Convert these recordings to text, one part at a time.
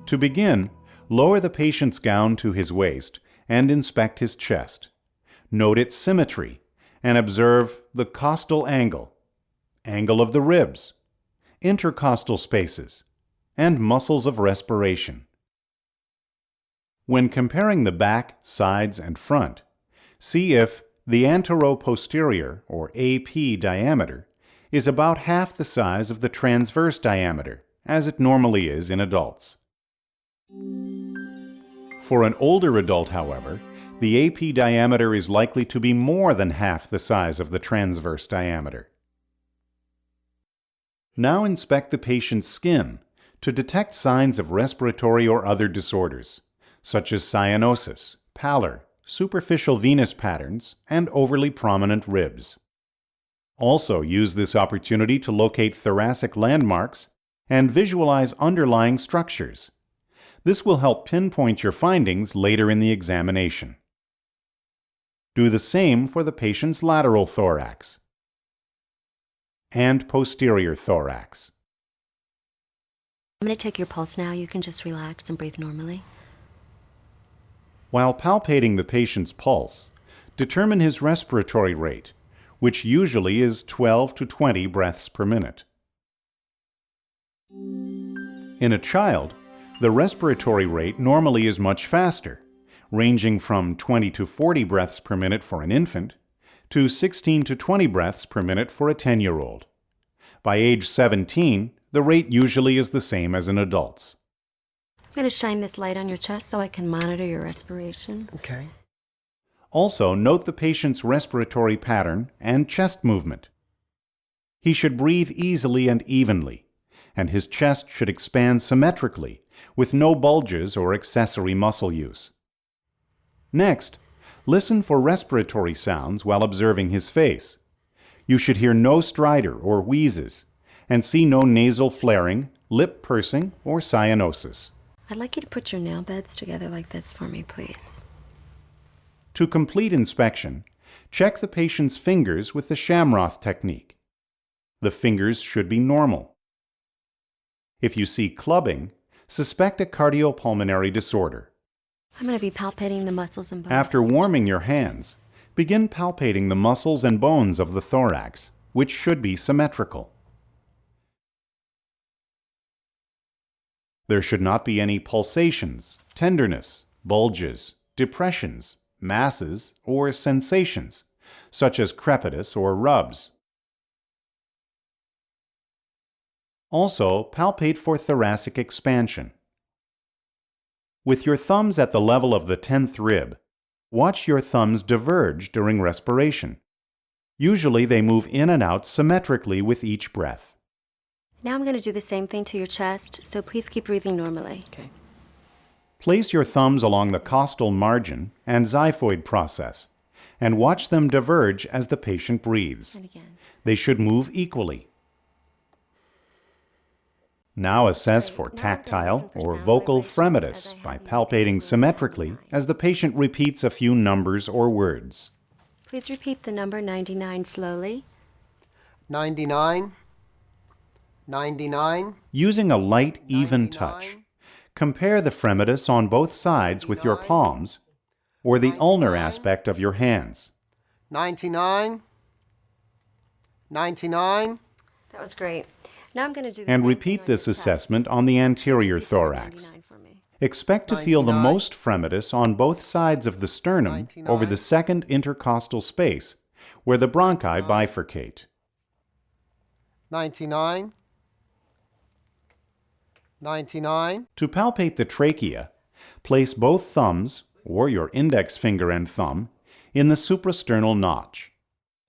To begin, lower the patient's gown to his waist and inspect his chest. Note its symmetry and observe the costal angle, angle of the ribs, intercostal spaces, and muscles of respiration. When comparing the back, sides, and front, see if the antero-posterior, or AP diameter, is about half the size of the transverse diameter, as it normally is in adults. For an older adult, however, the AP diameter is likely to be more than half the size of the transverse diameter. Now inspect the patient's skin to detect signs of respiratory or other disorders, such as cyanosis, pallor, superficial venous patterns, and overly prominent ribs. Also use this opportunity to locate thoracic landmarks and visualize underlying structures. This will help pinpoint your findings later in the examination. Do the same for the patient's lateral thorax and posterior thorax. I'm going to take your pulse now. You can just relax and breathe normally. While palpating the patient's pulse, determine his respiratory rate, which usually is 12 to 20 breaths per minute. In a child, the respiratory rate normally is much faster, ranging from 20 to 40 breaths per minute for an infant to 16 to 20 breaths per minute for a 10-year-old. By age 17, the rate usually is the same as in adults. I'm going to shine this light on your chest so I can monitor your respiration. Okay. Also, note the patient's respiratory pattern and chest movement. He should breathe easily and evenly, and his chest should expand symmetrically, with no bulges or accessory muscle use. Next, listen for respiratory sounds while observing his face. You should hear no stridor or wheezes, and see no nasal flaring, lip pursing, or cyanosis. I'd like you to put your nail beds together like this for me, please. To complete inspection, check the patient's fingers with the Shamroth technique. The fingers should be normal. If you see clubbing, suspect a cardiopulmonary disorder. I'm going to be palpating the muscles and bones. After warming your hands, begin palpating the muscles and bones of the thorax, which should be symmetrical. There should not be any pulsations, tenderness, bulges, depressions, masses, or sensations, such as crepitus or rubs. Also, palpate for thoracic expansion. With your thumbs at the level of the 10th rib, watch your thumbs diverge during respiration. Usually they move in and out symmetrically with each breath. Now I'm going to do the same thing to your chest, so please keep breathing normally. Okay. Place your thumbs along the costal margin and xiphoid process, and watch them diverge as the patient breathes. And again. They should move equally. Now assess for tactile or vocal fremitus by palpating symmetrically as the patient repeats a few numbers or words. Please repeat the number 99 slowly. 99. 99. Using a light, even touch, compare the fremitus on both sides with your palms or the ulnar aspect of your hands. 99. 99. That was great. Now I'm going to do the And same repeat thing on this your chest. assessment on the anterior Please repeat the thorax. 99 for me. Expect to feel the 99. most fremitus on both sides of the sternum 99. over the second intercostal space, where the bronchi bifurcate. 99. 99. To palpate the trachea, place both thumbs, or your index finger and thumb, in the suprasternal notch.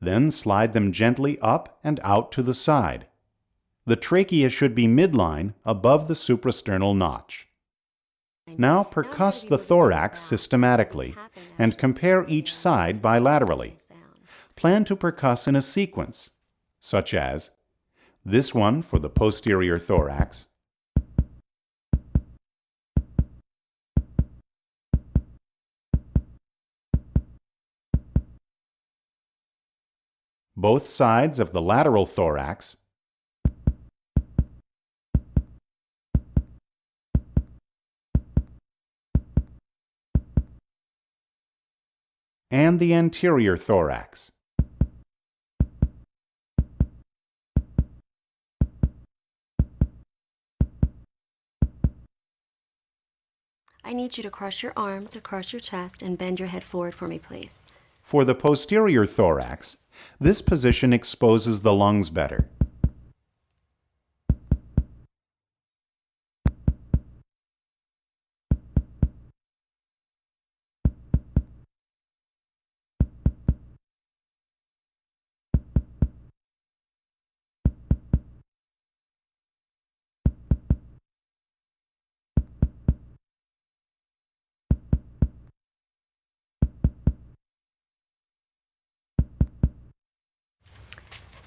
Then slide them gently up and out to the side. The trachea should be midline above the suprasternal notch. Now percuss the thorax systematically and compare each side bilaterally. Plan to percuss in a sequence, such as this one for the posterior thorax, both sides of the lateral thorax, and the anterior thorax. I need you to cross your arms across your chest and bend your head forward for me, please. For the posterior thorax, this position exposes the lungs better.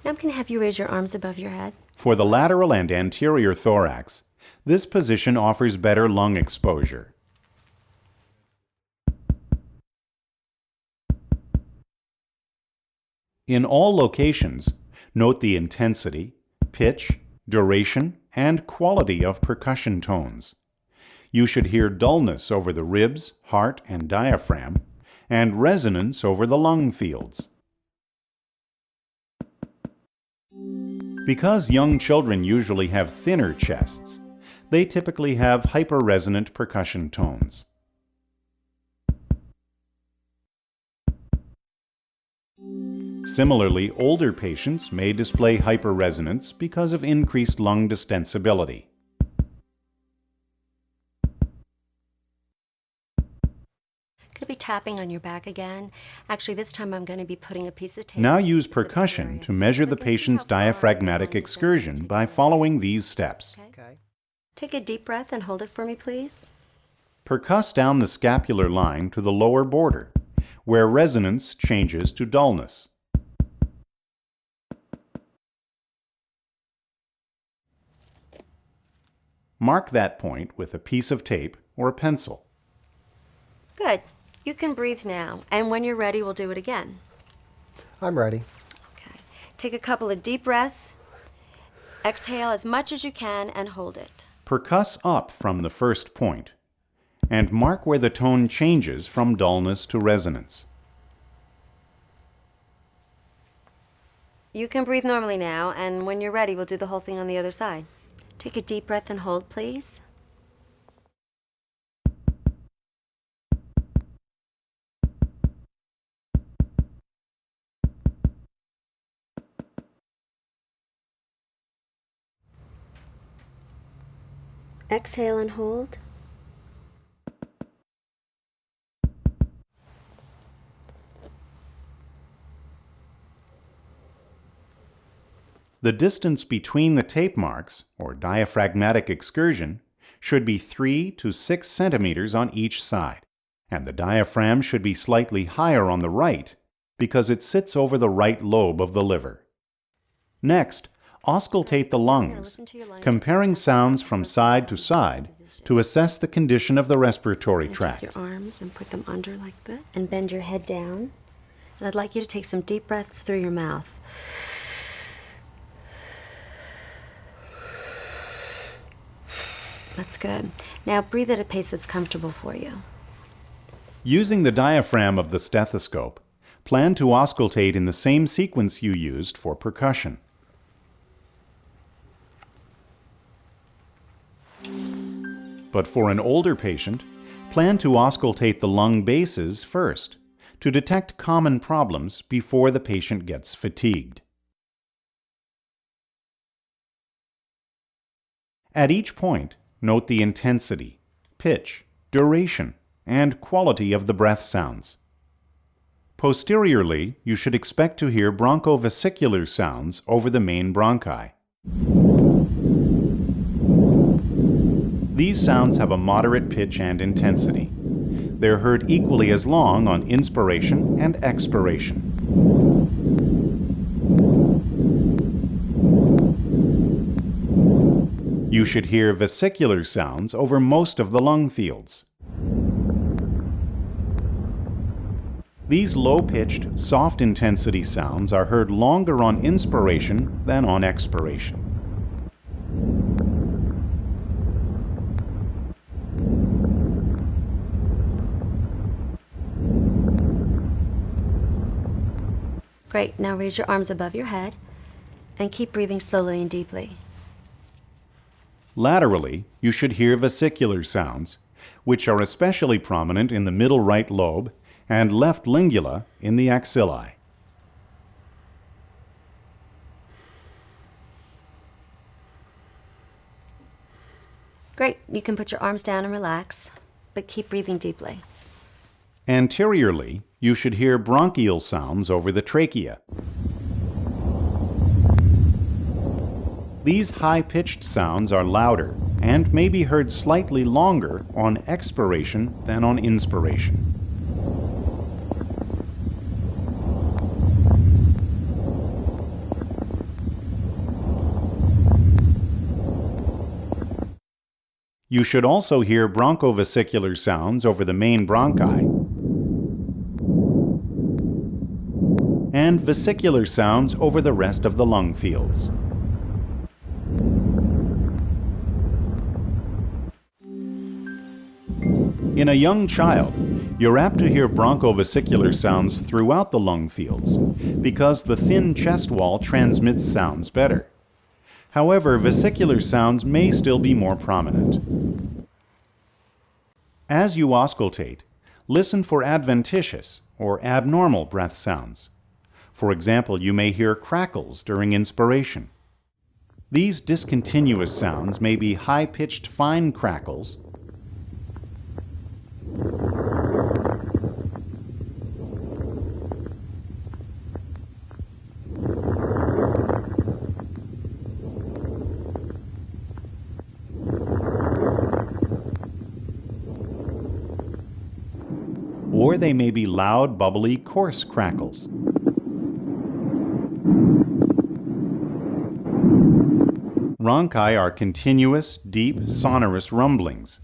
Now I'm going to have you raise your arms above your head. For the lateral and anterior thorax, this position offers better lung exposure. In all locations, note the intensity, pitch, duration, and quality of percussion tones. You should hear dullness over the ribs, heart, and diaphragm, and resonance over the lung fields. Because young children usually have thinner chests, they typically have hyperresonant percussion tones. Similarly, older patients may display hyperresonance because of increased lung distensibility. Going to be tapping on your back again. Actually, this time I'm going to be putting a piece of tape. Now on the use specific percussion area to measure so the I can see patient's how far diaphragmatic the lung excursion distensibility by goes. following these steps. Okay. Okay. Take a deep breath and hold it for me, please. Percuss down the scapular line to the lower border, where resonance changes to dullness. Mark that point with a piece of tape or a pencil. Good. You can breathe now, and when you're ready, we'll do it again. I'm ready. Okay. Take a couple of deep breaths. Exhale as much as you can and hold it. Percuss up from the first point, and mark where the tone changes from dullness to resonance. You can breathe normally now, and when you're ready, we'll do the whole thing on the other side. Take a deep breath and hold, please. Exhale and hold. The distance between the tape marks, or diaphragmatic excursion, should be 3 to 6 centimeters on each side, and the diaphragm should be slightly higher on the right because it sits over the right lobe of the liver. Next, auscultate the lungs, comparing sounds from side to side to assess the condition of the respiratory tract. Take your arms and put them under like that, and bend your head down. And I'd like you to take some deep breaths through your mouth. That's good. Now breathe at a pace that's comfortable for you. Using the diaphragm of the stethoscope, plan to auscultate in the same sequence you used for percussion. But for an older patient, plan to auscultate the lung bases first to detect common problems before the patient gets fatigued. At each point, note the intensity, pitch, duration, and quality of the breath sounds. Posteriorly, you should expect to hear bronchovesicular sounds over the main bronchi. These sounds have a moderate pitch and intensity. They're heard equally as long on inspiration and expiration. You should hear vesicular sounds over most of the lung fields. These low-pitched, soft-intensity sounds are heard longer on inspiration than on expiration. Great. Now raise your arms above your head and keep breathing slowly and deeply. Laterally, you should hear vesicular sounds, which are especially prominent in the middle right lobe and left lingula in the axilli. Great. You can put your arms down and relax, but keep breathing deeply. Anteriorly, you should hear bronchial sounds over the trachea. These high-pitched sounds are louder and may be heard slightly longer on expiration than on inspiration. You should also hear bronchovesicular sounds over the main bronchi and vesicular sounds over the rest of the lung fields. In a young child, you're apt to hear bronchovesicular sounds throughout the lung fields because the thin chest wall transmits sounds better. However, vesicular sounds may still be more prominent. As you auscultate, listen for adventitious or abnormal breath sounds. For example, you may hear crackles during inspiration. These discontinuous sounds may be high-pitched fine crackles, or they may be loud, bubbly, coarse crackles. Rhonchi are continuous, deep, sonorous rumblings.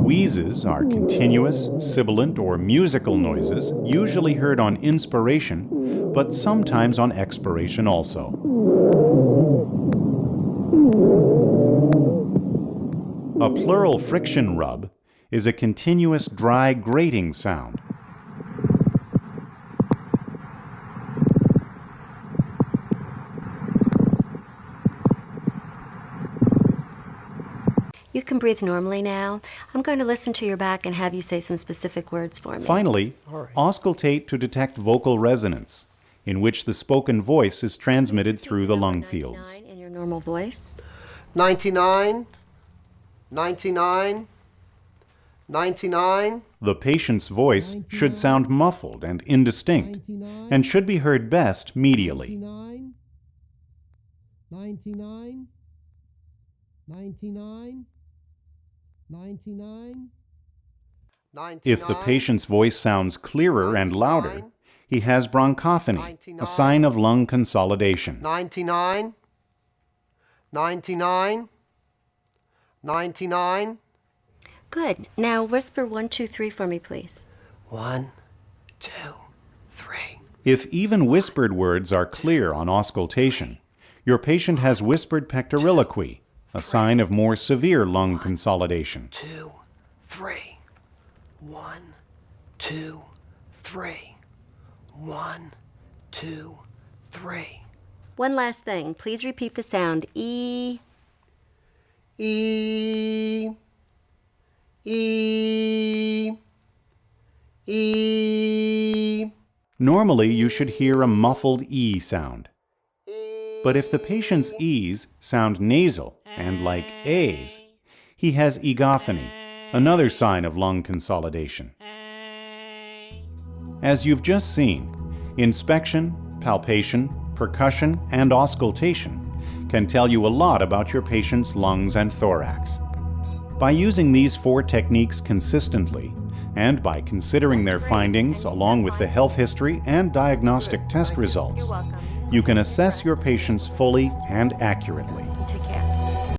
Wheezes are continuous, sibilant, or musical noises, usually heard on inspiration, but sometimes on expiration also. A pleural friction rub is a continuous dry grating sound. You can breathe normally now. I'm going to listen to your back and have you say some specific words for me. Finally, auscultate to detect vocal resonance, in which the spoken voice is transmitted through the lung fields. 99 in your normal voice. 99, 99, 99, The patient's voice should sound muffled and indistinct, and should be heard best medially. 99, 99, 99, 99, 99. If the patient's voice sounds clearer and louder, he has bronchophony, a sign of lung consolidation. 99, 99, 99. Good. Now whisper 1, 2, 3 for me, please. 1, 2, 3. If even whispered words are clear on auscultation, your patient has whispered pectoriloquy, a sign of more severe lung consolidation. 2, 3. 1, 2, 3. 1, 2, 3. One last thing. Please repeat the sound E. E, E, E. Normally, you should hear a muffled E sound. But if the patient's E's sound nasal and like A's, he has egophony, another sign of lung consolidation. As you've just seen, inspection, palpation, percussion, and auscultation can tell you a lot about your patient's lungs and thorax. By using these 4 techniques consistently, and by considering their findings along with the health history and diagnostic test results, you can assess your patients fully and accurately.